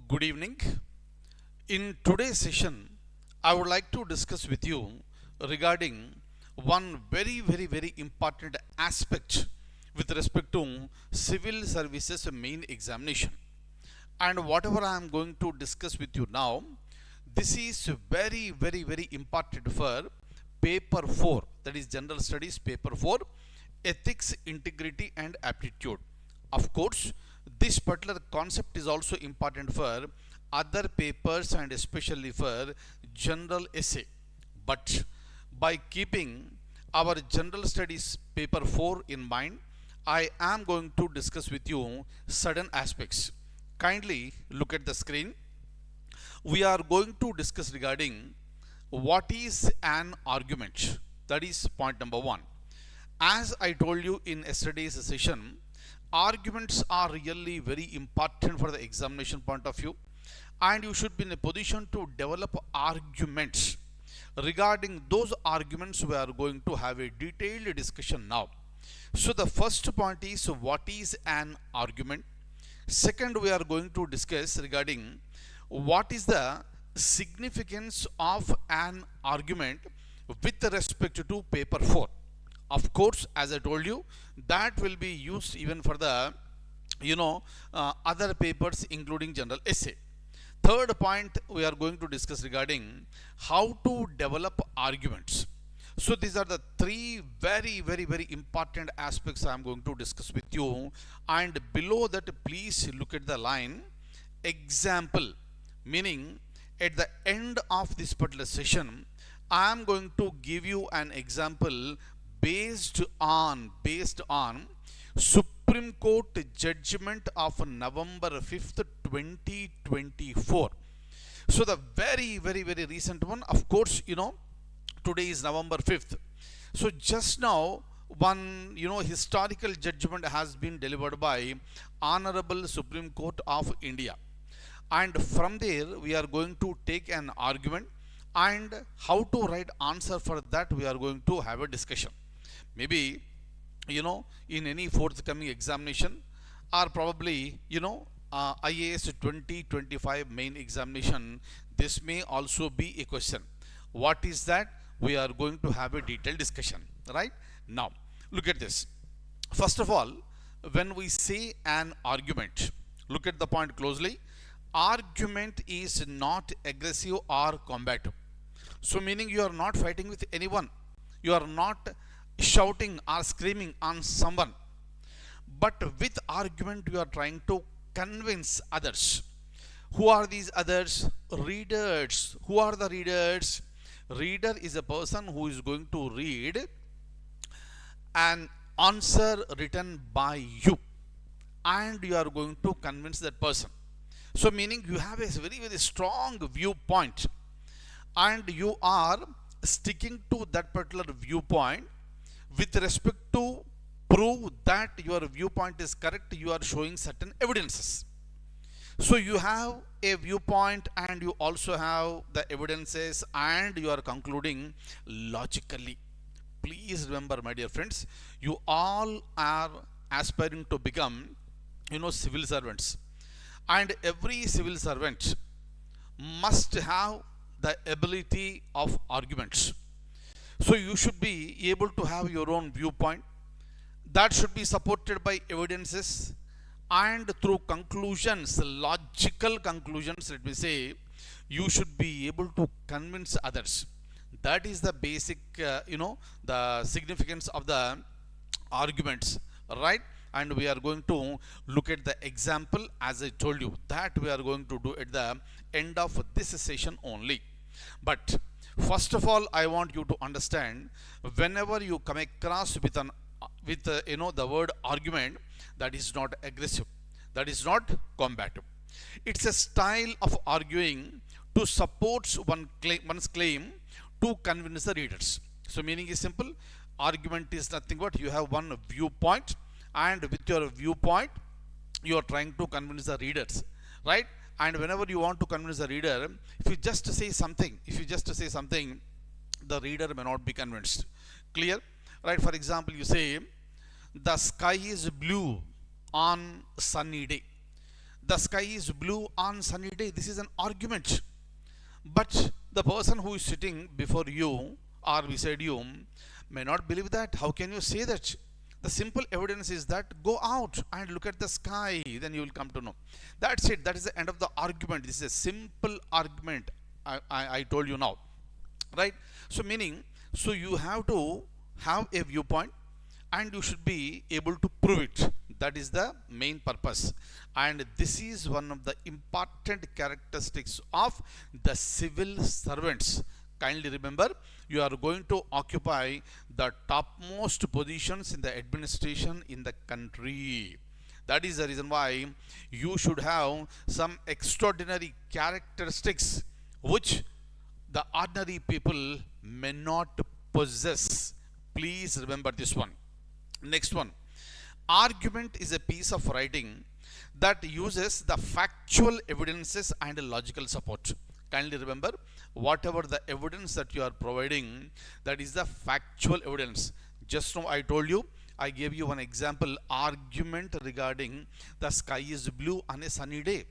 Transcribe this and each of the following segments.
Good evening. In today's session, I would like to discuss with you regarding one very important aspect with respect to civil services main examination. And whatever I am going to discuss with you now, this is very important for paper 4, that is general studies paper 4, ethics, integrity and aptitude. Of course, this particular concept is also important for other papers and especially for general essay. But by keeping our general studies paper 4 in mind, I am going to discuss with you certain aspects. Kindly look at the screen. We are going to discuss regarding what is an argument. That is point number 1. As I told you in yesterday's session, arguments are really very important for the examination point of view, and you should be in a position to develop arguments. Regarding those arguments, we are going to have a detailed discussion now. So the first point is what is an argument. Second, we are going to discuss regarding what is the significance of an argument with respect to paper 4. Of course, as I told you, that will be used even for the other papers including general essay. Third point, we are going to discuss regarding how to develop arguments. So these are the three very important aspects I am going to discuss with you. And below that, please look at the line example, meaning at the end of this particular session, I am going to give you an example based on Supreme Court judgment of November 5th, 2024. So the very recent one, of course, today is November 5th. So just now, one historical judgment has been delivered by Honorable Supreme Court of India. And from there, we are going to take an argument, and how to write answer for that, we are going to have a discussion. Maybe, in any forthcoming examination, or probably, IAS 2025 main examination, this may also be a question. What is that? We are going to have a detailed discussion, right? Now, look at this. First of all, when we say an argument, look at the point closely. Argument is not aggressive or combative. So meaning you are not fighting with anyone. You are not shouting or screaming on someone. But with argument, you are trying to convince others. Who are these others? Readers. Who are the readers? Reader is a person who is going to read an answer written by you, and you are going to convince that person. So meaning you have a very strong viewpoint, and you are sticking to that particular viewpoint with respect to prove that your viewpoint is correct. You are showing certain evidences. So you have a viewpoint and you also have the evidences, and you are concluding logically. Please remember, my dear friends, you all are aspiring to become civil servants, and every civil servant must have the ability of arguments. So you should be able to have your own viewpoint that should be supported by evidences and through conclusions, logical conclusions, let me say. You should be able to convince others. That is the basic, the significance of the arguments, right? And we are going to look at the example, as I told you, that we are going to do at the end of this session only. But first of all, I want you to understand, whenever you come across with the word argument, that is not aggressive, that is not combative. It's a style of arguing to support one's claim to convince the readers. So meaning is simple. Argument is nothing but you have one viewpoint, and with your viewpoint you are trying to convince the readers, right? And whenever you want to convince the reader, if you just say something, the reader may not be convinced. Clear? Right? For example, you say the sky is blue on sunny day. The sky is blue on sunny day. This is an argument. But the person who is sitting before you or beside you may not believe that. How can you say that? The simple evidence is that go out and look at the sky, then you will come to know. That's it. That is the end of the argument. This is a simple argument. I told you now, right? So meaning, so you have to have a viewpoint and you should be able to prove it. That is the main purpose. And this is one of the important characteristics of the civil servants. Kindly remember, you are going to occupy the topmost positions in the administration in the country. That is the reason why you should have some extraordinary characteristics which the ordinary people may not possess. Please remember this one. Next one. Argument is a piece of writing that uses the factual evidences and logical support. Kindly remember, whatever the evidence that you are providing, that is the factual evidence. Just now I told you, I gave you one example, argument regarding the sky is blue on a sunny day.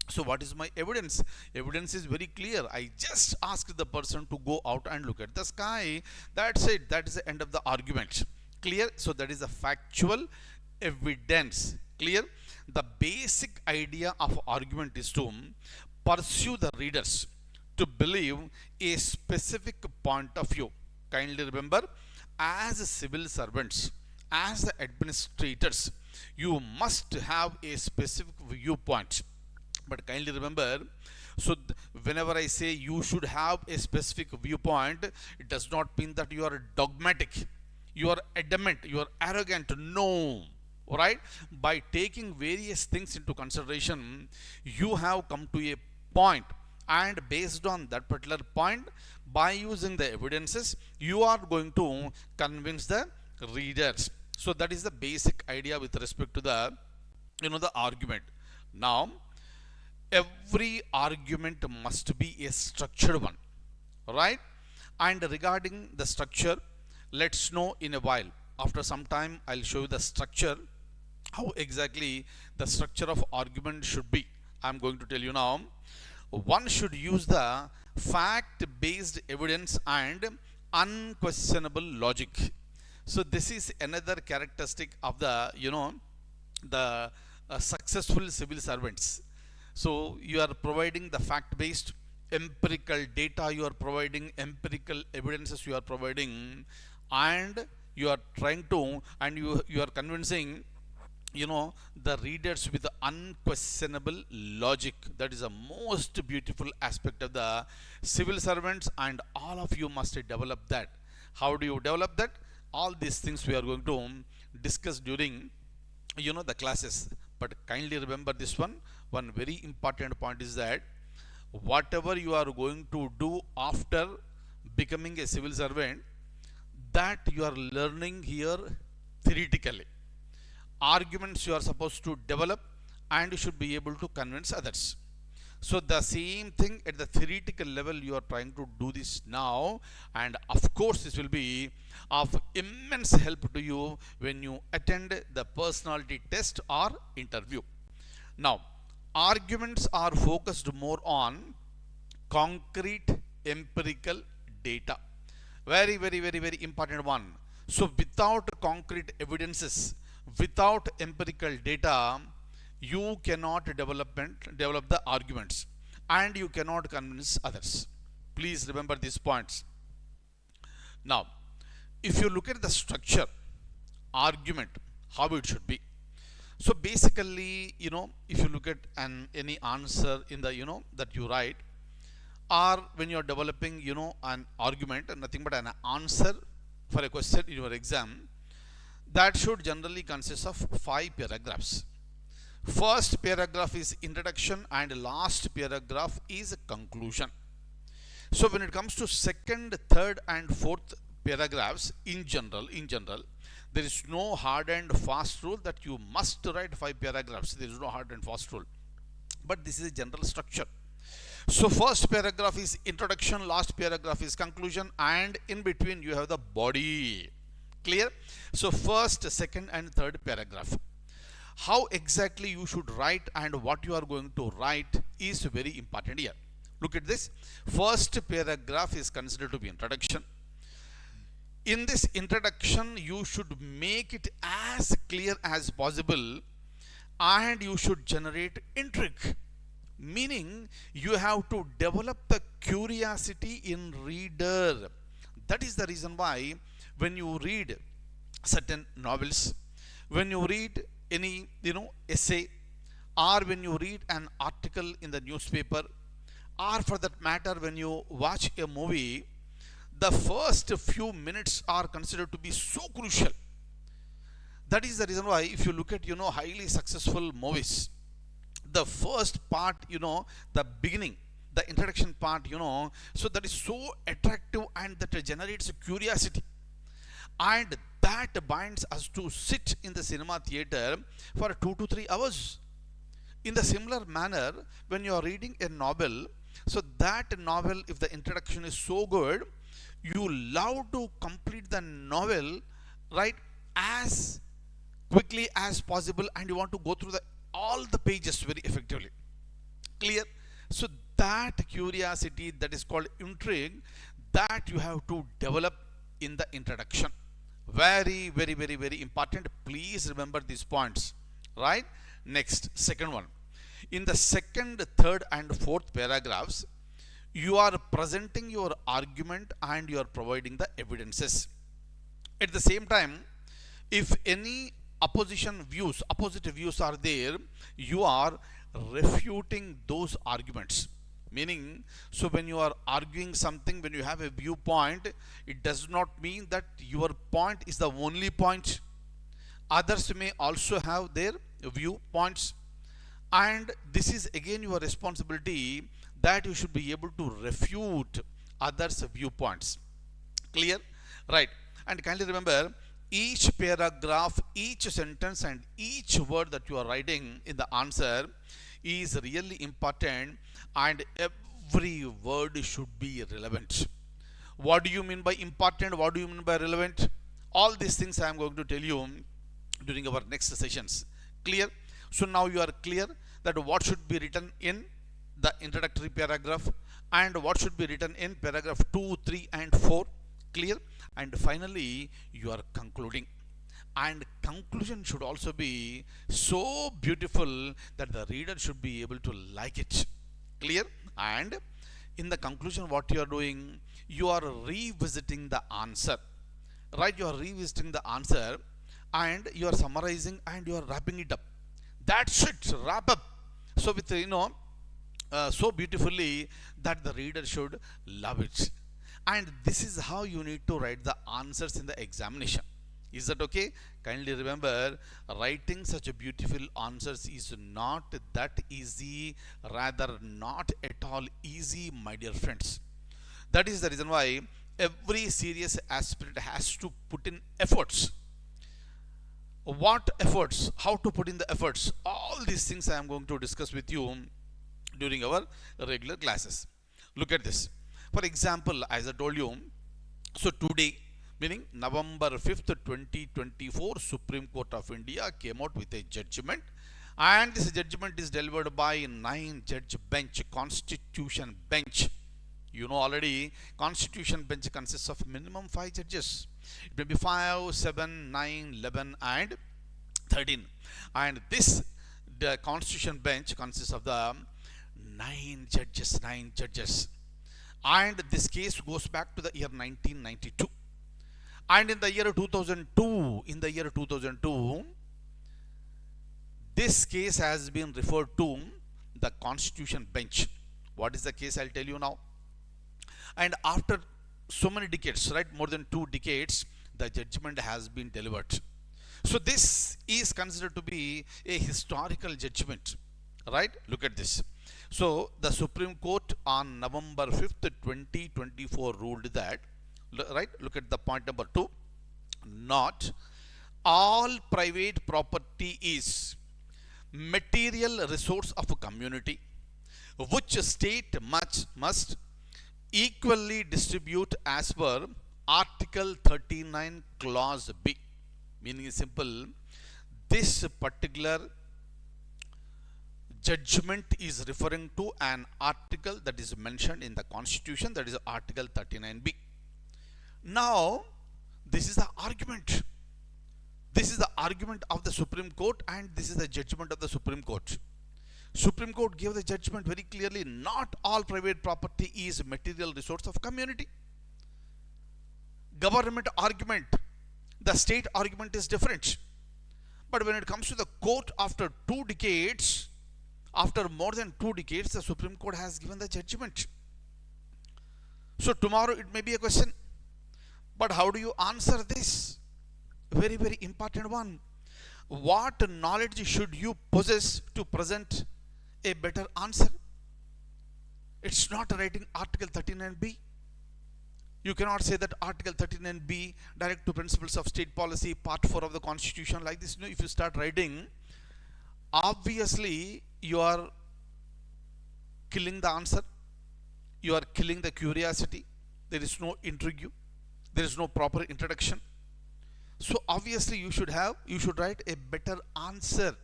So what is my evidence? Evidence is very clear. I just asked the person to go out and look at the sky. That's it. That is the end of the argument. Clear? So that is the factual evidence. Clear? The basic idea of argument is to pursue the readers to believe a specific point of view. Kindly remember, as civil servants, as the administrators, you must have a specific viewpoint. But kindly remember, so whenever I say you should have a specific viewpoint, it does not mean that you are dogmatic, you are adamant, you are arrogant. No. Alright? By taking various things into consideration, you have come to a point, and based on that particular point, by using the evidences, you are going to convince the readers. So that is the basic idea with respect to the the argument. Now, every argument must be a structured one, right? And regarding the structure, let's know in a while. After some time, I'll show you the structure, how exactly the structure of argument should be. I'm going to tell you now. One should use the fact-based evidence and unquestionable logic. So this is another characteristic of the the successful civil servants. So you are providing the fact-based empirical data, you are providing empirical evidences, you are providing, and you are trying to, and you are convincing the readers with the unquestionable logic. That is the most beautiful aspect of the civil servants, and all of you must develop that. How do you develop that? All these things we are going to discuss during the classes. But kindly remember this one very important point is that whatever you are going to do after becoming a civil servant, that you are learning here theoretically. Arguments you are supposed to develop, and you should be able to convince others. So the same thing at the theoretical level you are trying to do this now, and of course this will be of immense help to you when you attend the personality test or interview. Now, arguments are focused more on concrete empirical data. Very, very, very, very important one. So without concrete evidences, without empirical data, you cannot develop the arguments, and you cannot convince others. Please remember these points. Now, if you look at the structure, argument, how it should be. So basically, if you look at any answer in the that you write, or when you are developing an argument, nothing but an answer for a question in your exam, that should generally consist of 5 paragraphs. First paragraph is introduction, and last paragraph is conclusion. So when it comes to second, third, and fourth paragraphs, in general, there is no hard and fast rule that you must write 5 paragraphs. There is no hard and fast rule. But this is a general structure. So first paragraph is introduction, last paragraph is conclusion, and in between you have the body. Clear? So first, second, and third paragraph. how exactly you should write and what you are going to write is very important here. Look at this. First paragraph is considered to be introduction. In this introduction, you should make it as clear as possible and you should generate intrigue. Meaning, you have to develop the curiosity in reader. That is the reason why when you read certain novels, when you read any essay, or when you read an article in the newspaper, or for that matter when you watch a movie, the first few minutes are considered to be so crucial. That is the reason why if you look at highly successful movies, the first part, the beginning, the introduction part, so that is so attractive and that generates curiosity, and that binds us to sit in the cinema theater for 2 to 3 hours. In the similar manner, when you are reading a novel, so that novel, if the introduction is so good, you love to complete the novel, right, as quickly as possible, and you want to go through all the pages very effectively. Clear? So that curiosity, that is called intrigue, that you have to develop in the introduction. Very, very, very, very important. Please remember these points. Right? Next, second one. In the second, third, and fourth paragraphs, you are presenting your argument and you are providing the evidences. At the same time, if any opposite views are there, you are refuting those arguments. Meaning, so when you are arguing something, when you have a viewpoint, it does not mean that your point is the only point. Others may also have their viewpoints, and this is again your responsibility, that you should be able to refute others' viewpoints. Clear? Right. And kindly remember, each paragraph, each sentence, and each word that you are writing in the answer is really important, and every word should be relevant. What do you mean by important? What do you mean by relevant? All these things I am going to tell you during our next sessions. Clear? So now you are clear that what should be written in the introductory paragraph and what should be written in paragraph 2, 3, and 4. Clear? And finally, you are concluding. And conclusion should also be so beautiful that the reader should be able to like it. Clear? And in the conclusion, what you are doing, you are revisiting the answer. Right? You are revisiting the answer and you are summarizing and you are wrapping it up. That's it. Wrap up. So with so beautifully that the reader should love it. And this is how you need to write the answers in the examination. Is that okay? Kindly remember, writing such a beautiful answers is not that easy, rather not at all easy, my dear friends. That is the reason why every serious aspirant has to put in efforts. What efforts? How to put in the efforts? All these things I am going to discuss with you during our regular classes. Look at this. For example, as I told you, so today, meaning November 5th, 2024, Supreme Court of India came out with a judgment, and this judgment is delivered by 9-judge bench, Constitution bench. You know already, Constitution bench consists of minimum 5 judges. It may be 5, 7, 9, 11, and 13. And this, the Constitution bench consists of the 9 judges. And this case goes back to the year 1992. And in the year 2002, this case has been referred to the Constitution bench. What is the case? I'll tell you now. And after so many decades, right, more than 2 decades, the judgment has been delivered. So this is considered to be a historical judgment, right? Look at this. So the Supreme Court on November 5th, 2024 ruled that, right, look at the point number 2, not all private property is material resource of a community which state must equally distribute as per Article 39 Clause B. Meaning is simple, this particular judgment is referring to an article that is mentioned in the Constitution, that is Article 39B. Now, this is the argument. This is the argument of the Supreme Court, and this is the judgment of the Supreme Court. Supreme Court gave the judgment very clearly: not all private property is material resource of community. Government argument, the state argument is different. But when it comes to the court, after more than 2 decades, the Supreme Court has given the judgment. So tomorrow it may be a question, but how do you answer this? Very, very important one. What knowledge should you possess to present a better answer? It's not writing Article 39B. You cannot say that Article 39B, direct to principles of state policy, part 4 of the Constitution, like this. If you start writing, obviously you are killing the answer. You are killing the curiosity. There is no intrigue. There is no proper introduction. So obviously you should write a better answer,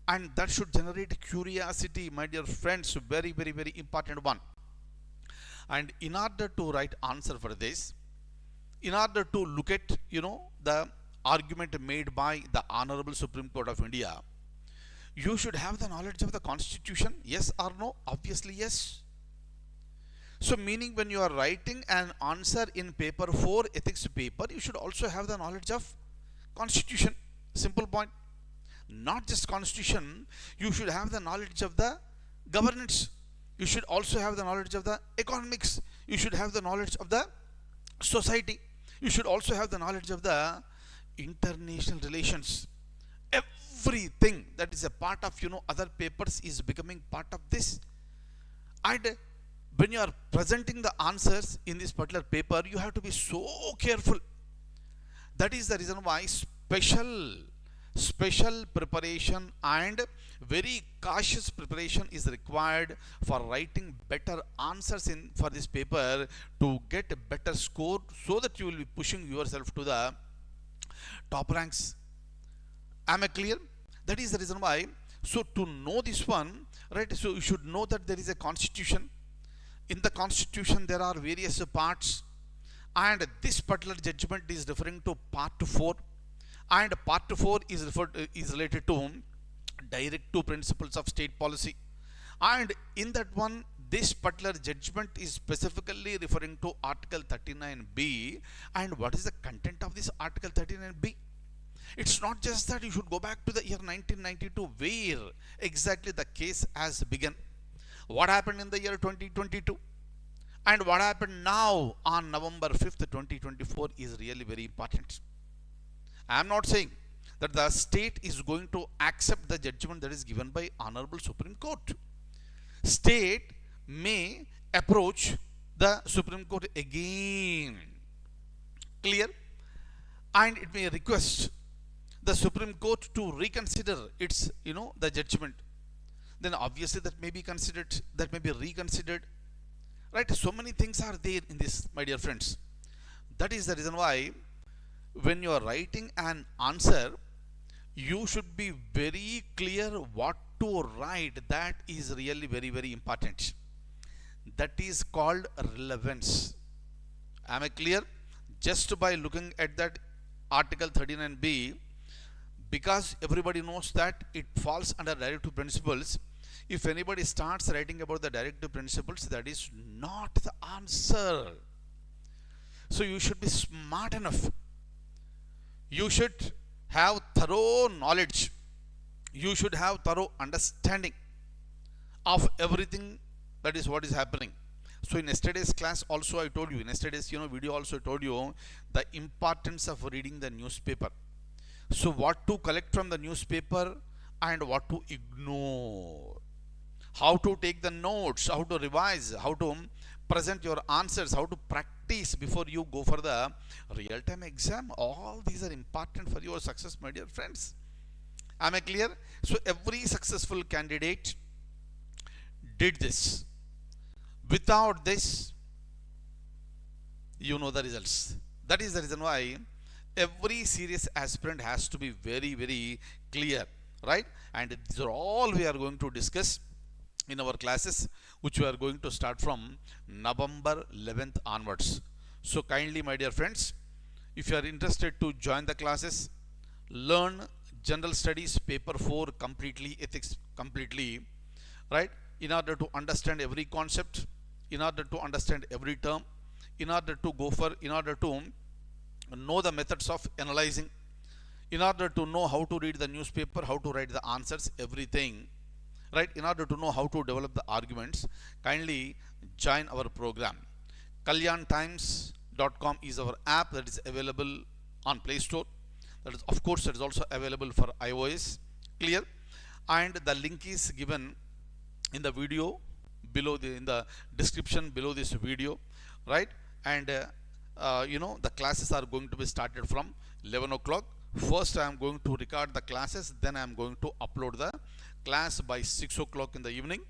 and that should generate curiosity, my dear friends. Very, very, very important one. And in order to write answer for this, in order to look at the argument made by the Honorable Supreme Court of India, you should have the knowledge of the Constitution. Yes or no? Obviously yes. So meaning, when you are writing an answer in paper 4 ethics paper, you should also have the knowledge of Constitution. Simple point. Not just Constitution, you should have the knowledge of the governance. You should also have the knowledge of the economics. You should have the knowledge of the society. You should also have the knowledge of the international relations. Everything that is a part of other papers is becoming part of this. And when you are presenting the answers in this particular paper, you have to be so careful. That is the reason why special preparation and very cautious preparation is required for writing better answers for this paper, to get a better score, so that you will be pushing yourself to the top ranks. Am I clear? That is the reason why. So to know this one, right, so you should know that there is a Constitution. In the Constitution there are various parts, and this particular judgment is referring to part 4, and part 4 is related to direct to principles of state policy. And in that one, this particular judgment is specifically referring to Article 39B. And what is the content of this Article 39B? It's not just that you should go back to the year 1992, where exactly the case has begun. What happened in the year 2022 and what happened now on November 5th, 2024 is really very important. I am not saying that the state is going to accept the judgment that is given by Honorable Supreme Court. State may approach the Supreme Court again. Clear? And it may request the Supreme Court to reconsider its, the judgment. Then obviously that may be considered, that may be reconsidered. Right? So many things are there in this, my dear friends. That is the reason why when you are writing an answer, you should be very clear what to write. That is really very, very important. That is called relevance. Am I clear? Just by looking at that Article 39B, because everybody knows that it falls under directive principles. If anybody starts writing about the directive principles, that is not the answer. So you should be smart enough. You should have thorough knowledge. You should have thorough understanding of everything that is what is happening. So in yesterday's class also I told you, in yesterday's video also I told you the importance of reading the newspaper. So what to collect from the newspaper and what to ignore. How to take the notes, how to revise, how to present your answers, how to practice before you go for the real-time exam. All these are important for your success, my dear friends. Am I clear? So every successful candidate did this. Without this, you know the results. That is the reason why every serious aspirant has to be very, very clear, right? And these are all we are going to discuss in our classes, which we are going to start from November 11th onwards. So kindly, my dear friends, if you are interested to join the classes, learn general studies paper 4 completely, ethics completely, right? In order to understand every concept, in order to understand every term, in order to in order to know the methods of analyzing, in order to know how to read the newspaper, how to write the answers, everything, right? In order to know how to develop the arguments, kindly join our program. kalyantimes.com is our app that is available on Play Store. That is, of course, that is also available for iOS. Clear? And the link is given in the video below, in the description below this video, right? And the classes are going to be started from 11 o'clock. First, I am going to record the classes, then I am going to upload the class by 6 o'clock in the evening,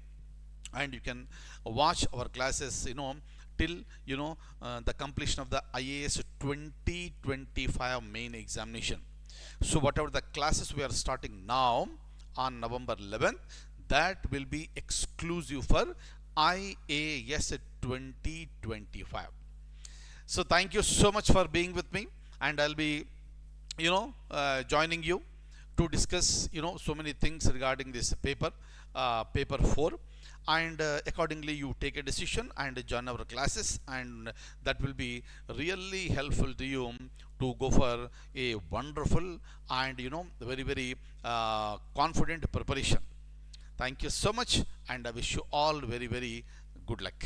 and you can watch our classes till the completion of the IAS 2025 main examination. So whatever the classes we are starting now on November 11th, that will be exclusive for IAS 2025. So thank you so much for being with me, and I'll be joining you to discuss so many things regarding this paper 4, and accordingly you take a decision and join our classes, and that will be really helpful to you to go for a wonderful and very, very confident preparation. Thank you so much, and I wish you all very, very good luck.